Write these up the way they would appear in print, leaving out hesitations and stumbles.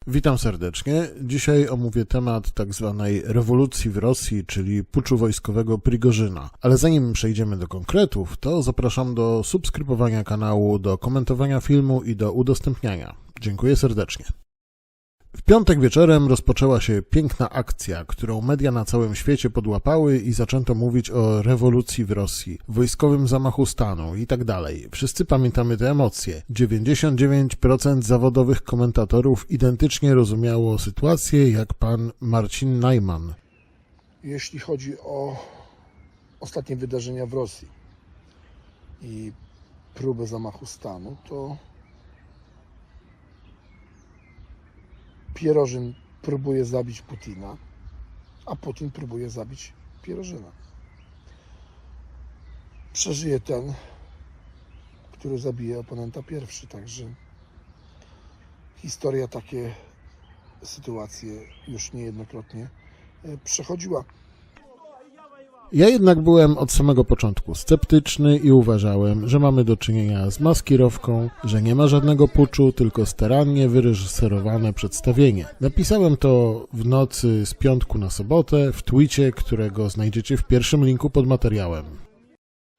Witam serdecznie. Dzisiaj omówię temat tak zwanej rewolucji w Rosji, czyli puczu wojskowego Prigorzyna. Ale zanim przejdziemy do konkretów, to zapraszam do subskrybowania kanału, do komentowania filmu i do udostępniania. Dziękuję serdecznie. W piątek wieczorem rozpoczęła się piękna akcja, którą media na całym świecie podłapały i zaczęto mówić o rewolucji w Rosji, wojskowym zamachu stanu i tak dalej. Wszyscy pamiętamy te emocje. 99% zawodowych komentatorów identycznie rozumiało sytuację jak pan Marcin Najman. Jeśli chodzi o ostatnie wydarzenia w Rosji i próbę zamachu stanu, to Prigozhin próbuje zabić Putina, a Putin próbuje zabić Prigozhina. Przeżyje ten, który zabije oponenta pierwszy, także historia takie sytuacje już niejednokrotnie przechodziła. Ja jednak byłem od samego początku sceptyczny i uważałem, że mamy do czynienia z maskirowką, że nie ma żadnego puczu, tylko starannie wyreżyserowane przedstawienie. Napisałem to w nocy z piątku na sobotę w twicie, którego znajdziecie w pierwszym linku pod materiałem.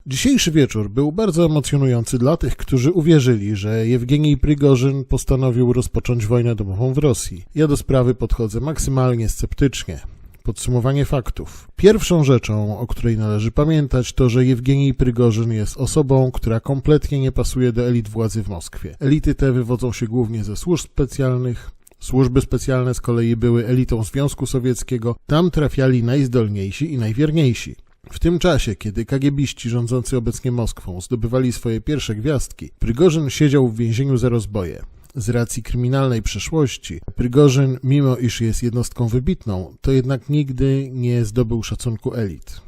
Dzisiejszy wieczór był bardzo emocjonujący dla tych, którzy uwierzyli, że Jewgenij Prigorzyn postanowił rozpocząć wojnę domową w Rosji. Ja do sprawy podchodzę maksymalnie sceptycznie. Podsumowanie faktów. Pierwszą rzeczą, o której należy pamiętać, to, że Jewgenij Prigorzyn jest osobą, która kompletnie nie pasuje do elit władzy w Moskwie. Elity te wywodzą się głównie ze służb specjalnych. Służby specjalne z kolei były elitą Związku Sowieckiego. Tam trafiali najzdolniejsi i najwierniejsi. W tym czasie, kiedy kagiebiści rządzący obecnie Moskwą zdobywali swoje pierwsze gwiazdki, Prigorzyn siedział w więzieniu za rozboje. Z racji kryminalnej przeszłości, Prigorzyn, mimo iż jest jednostką wybitną, to jednak nigdy nie zdobył szacunku elit.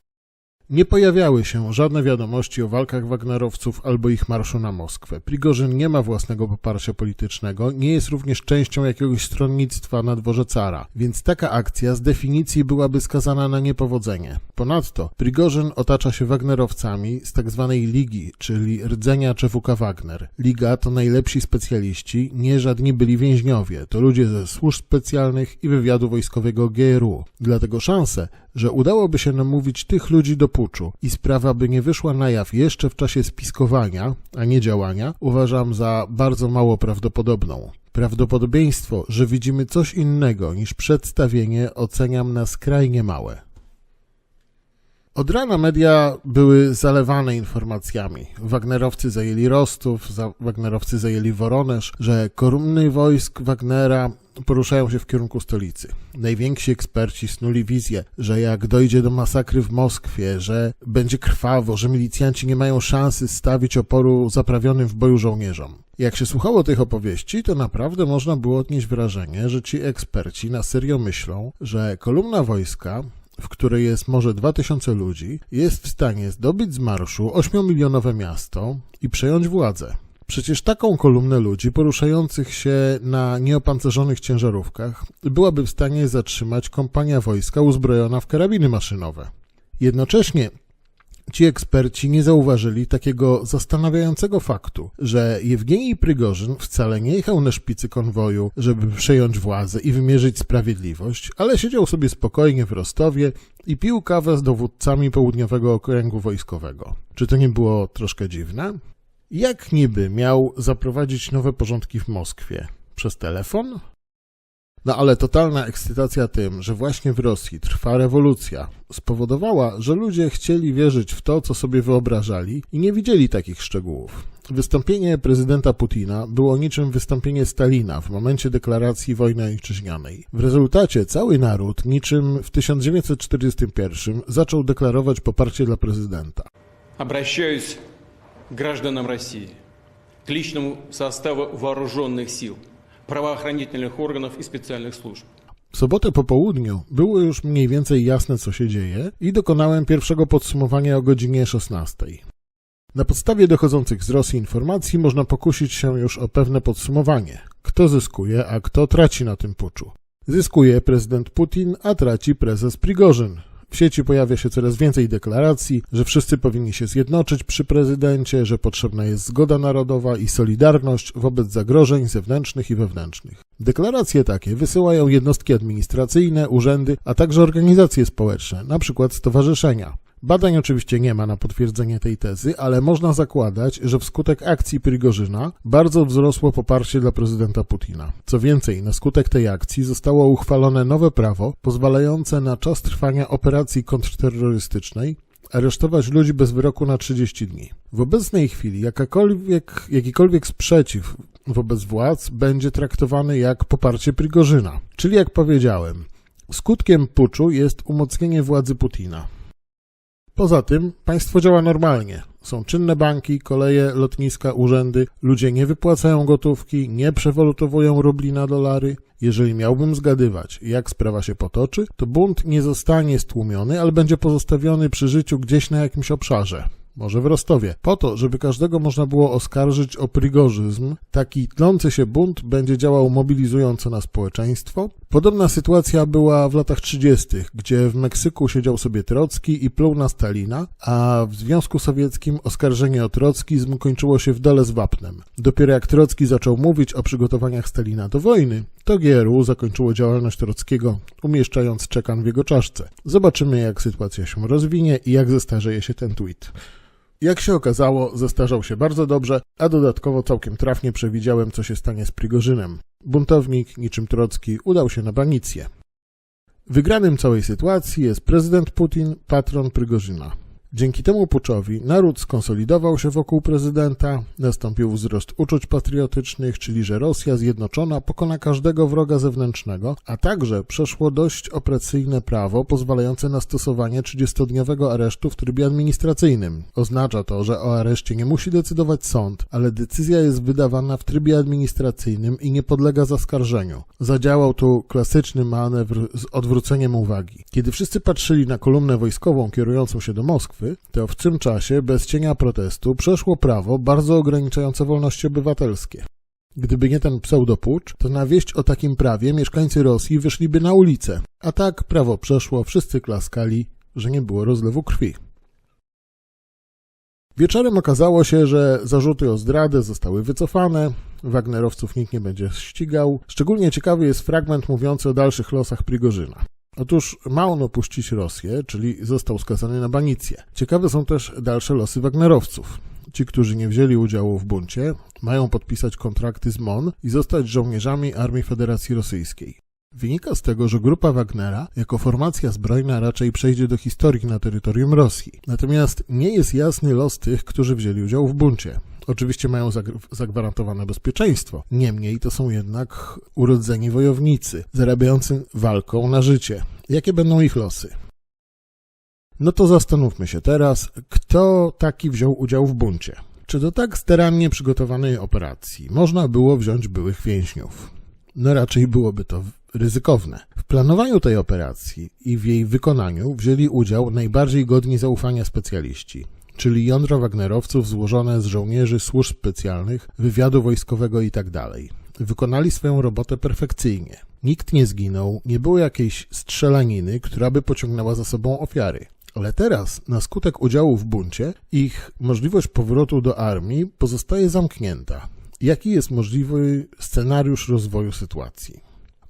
Nie pojawiały się żadne wiadomości o walkach wagnerowców albo ich marszu na Moskwę. Prigorzyn nie ma własnego poparcia politycznego, nie jest również częścią jakiegoś stronnictwa na dworze cara, więc taka akcja z definicji byłaby skazana na niepowodzenie. Ponadto Prigorzyn otacza się wagnerowcami z tak zwanej ligi, czyli rdzenia ČVK Wagner. Liga to najlepsi specjaliści, nie żadni byli więźniowie, to ludzie ze służb specjalnych i wywiadu wojskowego GRU. Dlatego szanse, że udałoby się namówić tych ludzi do puczu i sprawa by nie wyszła na jaw jeszcze w czasie spiskowania, a nie działania, uważam za bardzo mało prawdopodobną. Prawdopodobieństwo, że widzimy coś innego niż przedstawienie, oceniam na skrajnie małe. Od rana media były zalewane informacjami. Wagnerowcy zajęli Rostów, Wagnerowcy zajęli Woroneż, że kolumny wojsk Wagnera poruszają się w kierunku stolicy. Najwięksi eksperci snuli wizję, że jak dojdzie do masakry w Moskwie, że będzie krwawo, że milicjanci nie mają szansy stawić oporu zaprawionym w boju żołnierzom. Jak się słuchało tych opowieści, to naprawdę można było odnieść wrażenie, że ci eksperci na serio myślą, że kolumna wojska, w której jest może 2000 ludzi, jest w stanie zdobyć z marszu 8-milionowe miasto i przejąć władzę. Przecież taką kolumnę ludzi poruszających się na nieopancerzonych ciężarówkach byłaby w stanie zatrzymać kompania wojska uzbrojona w karabiny maszynowe. Jednocześnie ci eksperci nie zauważyli takiego zastanawiającego faktu, że Jewgenij Prigorzyn wcale nie jechał na szpicy konwoju, żeby przejąć władzę i wymierzyć sprawiedliwość, ale siedział sobie spokojnie w Rostowie i pił kawę z dowódcami południowego okręgu wojskowego. Czy to nie było troszkę dziwne? Jak niby miał zaprowadzić nowe porządki w Moskwie? Przez telefon? No ale totalna ekscytacja tym, że właśnie w Rosji trwa rewolucja, spowodowała, że ludzie chcieli wierzyć w to, co sobie wyobrażali i nie widzieli takich szczegółów. Wystąpienie prezydenta Putina było niczym wystąpienie Stalina w momencie deklaracji wojny ojczyźnianej. W rezultacie cały naród, niczym w 1941, zaczął deklarować poparcie dla prezydenta. Обращаюсь к гражданам России, к личному составу вооруженных сил, правоохранительных органов и специальных служб. W sobotę po południu było już mniej więcej jasne, co się dzieje i dokonałem pierwszego podsumowania o godzinie 16. Na podstawie dochodzących z Rosji informacji można pokusić się już o pewne podsumowanie. Kto zyskuje, a kto traci na tym puczu? Zyskuje prezydent Putin, a traci prezes Prigorzyn. W sieci pojawia się coraz więcej deklaracji, że wszyscy powinni się zjednoczyć przy prezydencie, że potrzebna jest zgoda narodowa i solidarność wobec zagrożeń zewnętrznych i wewnętrznych. Deklaracje takie wysyłają jednostki administracyjne, urzędy, a także organizacje społeczne, np. stowarzyszenia. Badań oczywiście nie ma na potwierdzenie tej tezy, ale można zakładać, że wskutek akcji Prigorzyna bardzo wzrosło poparcie dla prezydenta Putina. Co więcej, na skutek tej akcji zostało uchwalone nowe prawo pozwalające na czas trwania operacji kontrterrorystycznej aresztować ludzi bez wyroku na 30 dni. W obecnej chwili jakikolwiek sprzeciw wobec władz będzie traktowany jak poparcie Prigorzyna. Czyli jak powiedziałem, skutkiem puczu jest umocnienie władzy Putina. Poza tym państwo działa normalnie. Są czynne banki, koleje, lotniska, urzędy, ludzie nie wypłacają gotówki, nie przewalutowują rubli na dolary. Jeżeli miałbym zgadywać, jak sprawa się potoczy, to bunt nie zostanie stłumiony, ale będzie pozostawiony przy życiu gdzieś na jakimś obszarze. Może w Rostowie, po to, żeby każdego można było oskarżyć o prigorzyzm, taki tlący się bunt będzie działał mobilizująco na społeczeństwo. Podobna sytuacja była w latach 30., gdzie w Meksyku siedział sobie Trocki i pluł na Stalina, a w Związku Sowieckim oskarżenie o trockizm kończyło się w dole z wapnem. Dopiero jak Trocki zaczął mówić o przygotowaniach Stalina do wojny, to GRU zakończyło działalność Trockiego, umieszczając czekan w jego czaszce. Zobaczymy, jak sytuacja się rozwinie i jak zestarzeje się ten tweet. Jak się okazało, zestarzał się bardzo dobrze, a dodatkowo całkiem trafnie przewidziałem, co się stanie z Prigorzynem. Buntownik, niczym Trocki, udał się na banicję. Wygranym całej sytuacji jest prezydent Putin, patron Prigorzyna. Dzięki temu puczowi naród skonsolidował się wokół prezydenta, nastąpił wzrost uczuć patriotycznych, czyli że Rosja zjednoczona pokona każdego wroga zewnętrznego, a także przeszło dość opresyjne prawo pozwalające na stosowanie 30-dniowego aresztu w trybie administracyjnym. Oznacza to, że o areszcie nie musi decydować sąd, ale decyzja jest wydawana w trybie administracyjnym i nie podlega zaskarżeniu. Zadziałał tu klasyczny manewr z odwróceniem uwagi. Kiedy wszyscy patrzyli na kolumnę wojskową kierującą się do Moskwy, to w tym czasie bez cienia protestu przeszło prawo bardzo ograniczające wolności obywatelskie. Gdyby nie ten pseudopucz, to na wieść o takim prawie mieszkańcy Rosji wyszliby na ulicę. A tak prawo przeszło, wszyscy klaskali, że nie było rozlewu krwi. Wieczorem okazało się, że zarzuty o zdradę zostały wycofane, Wagnerowców nikt nie będzie ścigał. Szczególnie ciekawy jest fragment mówiący o dalszych losach Prigorzyna. Otóż ma on opuścić Rosję, czyli został skazany na banicję. Ciekawe są też dalsze losy Wagnerowców. Ci, którzy nie wzięli udziału w buncie, mają podpisać kontrakty z MON i zostać żołnierzami Armii Federacji Rosyjskiej. Wynika z tego, że grupa Wagnera jako formacja zbrojna raczej przejdzie do historii na terytorium Rosji. Natomiast nie jest jasny los tych, którzy wzięli udział w buncie. Oczywiście mają zagwarantowane bezpieczeństwo. Niemniej to są jednak urodzeni wojownicy, zarabiający walką na życie. Jakie będą ich losy? No to zastanówmy się teraz, kto taki wziął udział w buncie. Czy do tak starannie przygotowanej operacji można było wziąć byłych więźniów? No raczej byłoby to ryzykowne. W planowaniu tej operacji i w jej wykonaniu wzięli udział najbardziej godni zaufania specjaliści, czyli jądro Wagnerowców złożone z żołnierzy służb specjalnych, wywiadu wojskowego itd. Wykonali swoją robotę perfekcyjnie. Nikt nie zginął, nie było jakiejś strzelaniny, która by pociągnęła za sobą ofiary. Ale teraz, na skutek udziału w buncie, ich możliwość powrotu do armii pozostaje zamknięta. Jaki jest możliwy scenariusz rozwoju sytuacji?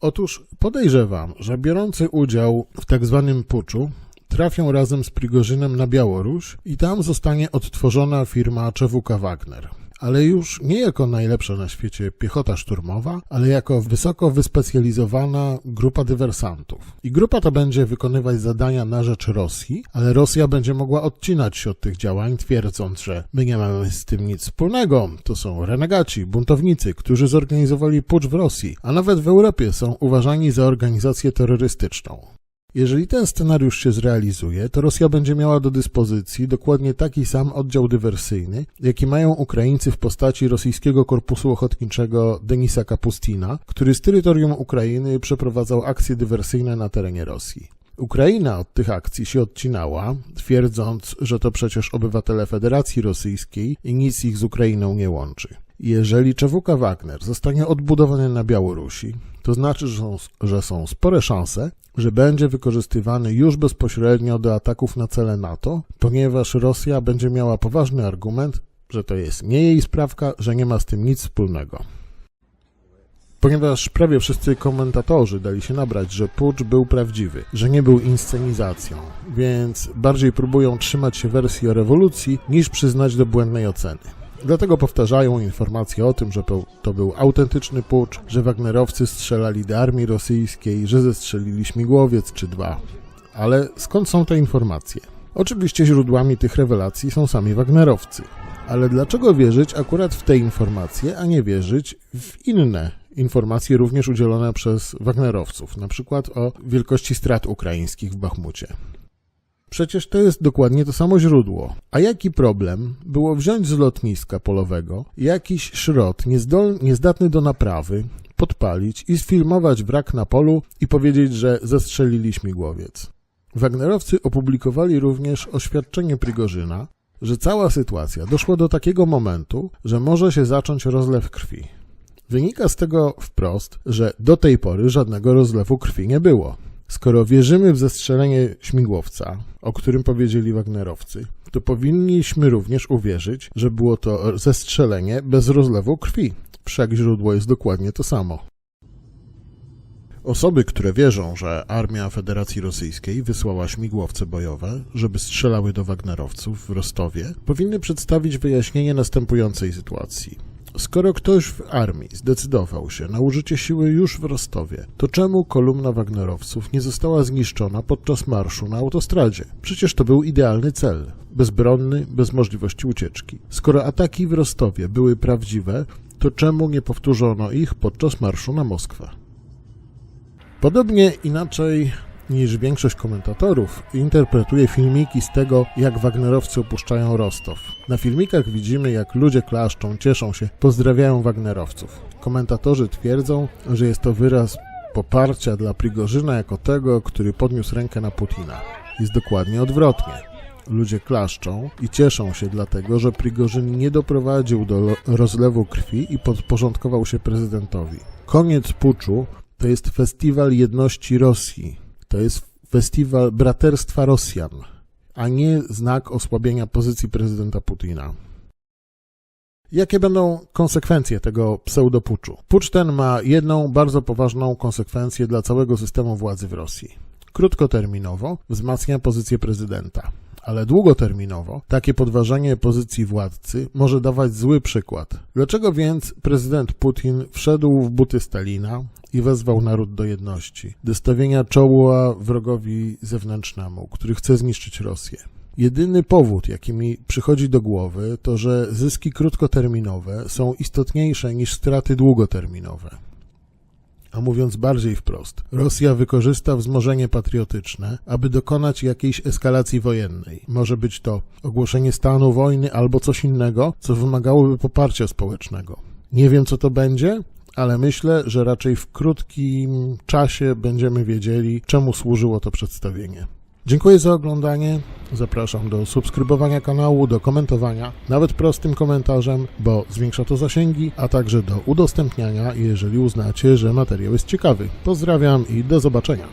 Otóż podejrzewam, że biorący udział w tzw. puczu trafią razem z Prigorzynem na Białoruś i tam zostanie odtworzona firma ČVK Wagner. Ale już nie jako najlepsza na świecie piechota szturmowa, ale jako wysoko wyspecjalizowana grupa dywersantów. I grupa ta będzie wykonywać zadania na rzecz Rosji, ale Rosja będzie mogła odcinać się od tych działań, twierdząc, że my nie mamy z tym nic wspólnego. To są renegaci, buntownicy, którzy zorganizowali pucz w Rosji, a nawet w Europie są uważani za organizację terrorystyczną. Jeżeli ten scenariusz się zrealizuje, to Rosja będzie miała do dyspozycji dokładnie taki sam oddział dywersyjny, jaki mają Ukraińcy w postaci rosyjskiego korpusu ochotniczego Denisa Kapustina, który z terytorium Ukrainy przeprowadzał akcje dywersyjne na terenie Rosji. Ukraina od tych akcji się odcinała, twierdząc, że to przecież obywatele Federacji Rosyjskiej i nic ich z Ukrainą nie łączy. Jeżeli ČVK Wagner zostanie odbudowany na Białorusi, to znaczy, że są spore szanse, że będzie wykorzystywany już bezpośrednio do ataków na cele NATO, ponieważ Rosja będzie miała poważny argument, że to jest nie jej sprawka, że nie ma z tym nic wspólnego. Ponieważ prawie wszyscy komentatorzy dali się nabrać, że pucz był prawdziwy, że nie był inscenizacją, więc bardziej próbują trzymać się wersji o rewolucji, niż przyznać do błędnej oceny. Dlatego powtarzają informacje o tym, że to był autentyczny pucz, że Wagnerowcy strzelali do armii rosyjskiej, że zestrzelili śmigłowiec czy dwa. Ale skąd są te informacje? Oczywiście źródłami tych rewelacji są sami Wagnerowcy. Ale dlaczego wierzyć akurat w te informacje, a nie wierzyć w inne informacje również udzielone przez Wagnerowców, na przykład o wielkości strat ukraińskich w Bachmucie? Przecież to jest dokładnie to samo źródło. A jaki problem było wziąć z lotniska polowego jakiś szrot niezdatny do naprawy, podpalić i sfilmować wrak na polu i powiedzieć, że zestrzelili śmigłowiec? Wagnerowcy opublikowali również oświadczenie Prigorzyna, że cała sytuacja doszła do takiego momentu, że może się zacząć rozlew krwi. Wynika z tego wprost, że do tej pory żadnego rozlewu krwi nie było. Skoro wierzymy w zestrzelenie śmigłowca, o którym powiedzieli Wagnerowcy, to powinniśmy również uwierzyć, że było to zestrzelenie bez rozlewu krwi. Wszak źródło jest dokładnie to samo. Osoby, które wierzą, że armia Federacji Rosyjskiej wysłała śmigłowce bojowe, żeby strzelały do Wagnerowców w Rostowie, powinny przedstawić wyjaśnienie następującej sytuacji. Skoro ktoś w armii zdecydował się na użycie siły już w Rostowie, to czemu kolumna Wagnerowców nie została zniszczona podczas marszu na autostradzie? Przecież to był idealny cel, bezbronny, bez możliwości ucieczki. Skoro ataki w Rostowie były prawdziwe, to czemu nie powtórzono ich podczas marszu na Moskwę? Podobnie inaczej niż większość komentatorów interpretuje filmiki z tego, jak Wagnerowcy opuszczają Rostow. Na filmikach widzimy, jak ludzie klaszczą, cieszą się, pozdrawiają Wagnerowców. Komentatorzy twierdzą, że jest to wyraz poparcia dla Prigorzyna jako tego, który podniósł rękę na Putina. Jest dokładnie odwrotnie. Ludzie klaszczą i cieszą się dlatego, że Prigorzyn nie doprowadził do rozlewu krwi i podporządkował się prezydentowi. Koniec puczu to jest festiwal jedności Rosji. To jest festiwal braterstwa Rosjan, a nie znak osłabienia pozycji prezydenta Putina. Jakie będą konsekwencje tego pseudopuczu? Pucz ten ma jedną bardzo poważną konsekwencję dla całego systemu władzy w Rosji. Krótkoterminowo wzmacnia pozycję prezydenta, ale długoterminowo takie podważanie pozycji władcy może dawać zły przykład. Dlaczego więc prezydent Putin wszedł w buty Stalina i wezwał naród do jedności, do stawienia czoła wrogowi zewnętrznemu, który chce zniszczyć Rosję? Jedyny powód, jaki mi przychodzi do głowy, to że zyski krótkoterminowe są istotniejsze niż straty długoterminowe. A mówiąc bardziej wprost, Rosja wykorzysta wzmożenie patriotyczne, aby dokonać jakiejś eskalacji wojennej. Może być to ogłoszenie stanu wojny albo coś innego, co wymagałoby poparcia społecznego. Nie wiem, co to będzie, ale myślę, że raczej w krótkim czasie będziemy wiedzieli, czemu służyło to przedstawienie. Dziękuję za oglądanie, zapraszam do subskrybowania kanału, do komentowania, nawet prostym komentarzem, bo zwiększa to zasięgi, a także do udostępniania, jeżeli uznacie, że materiał jest ciekawy. Pozdrawiam i do zobaczenia.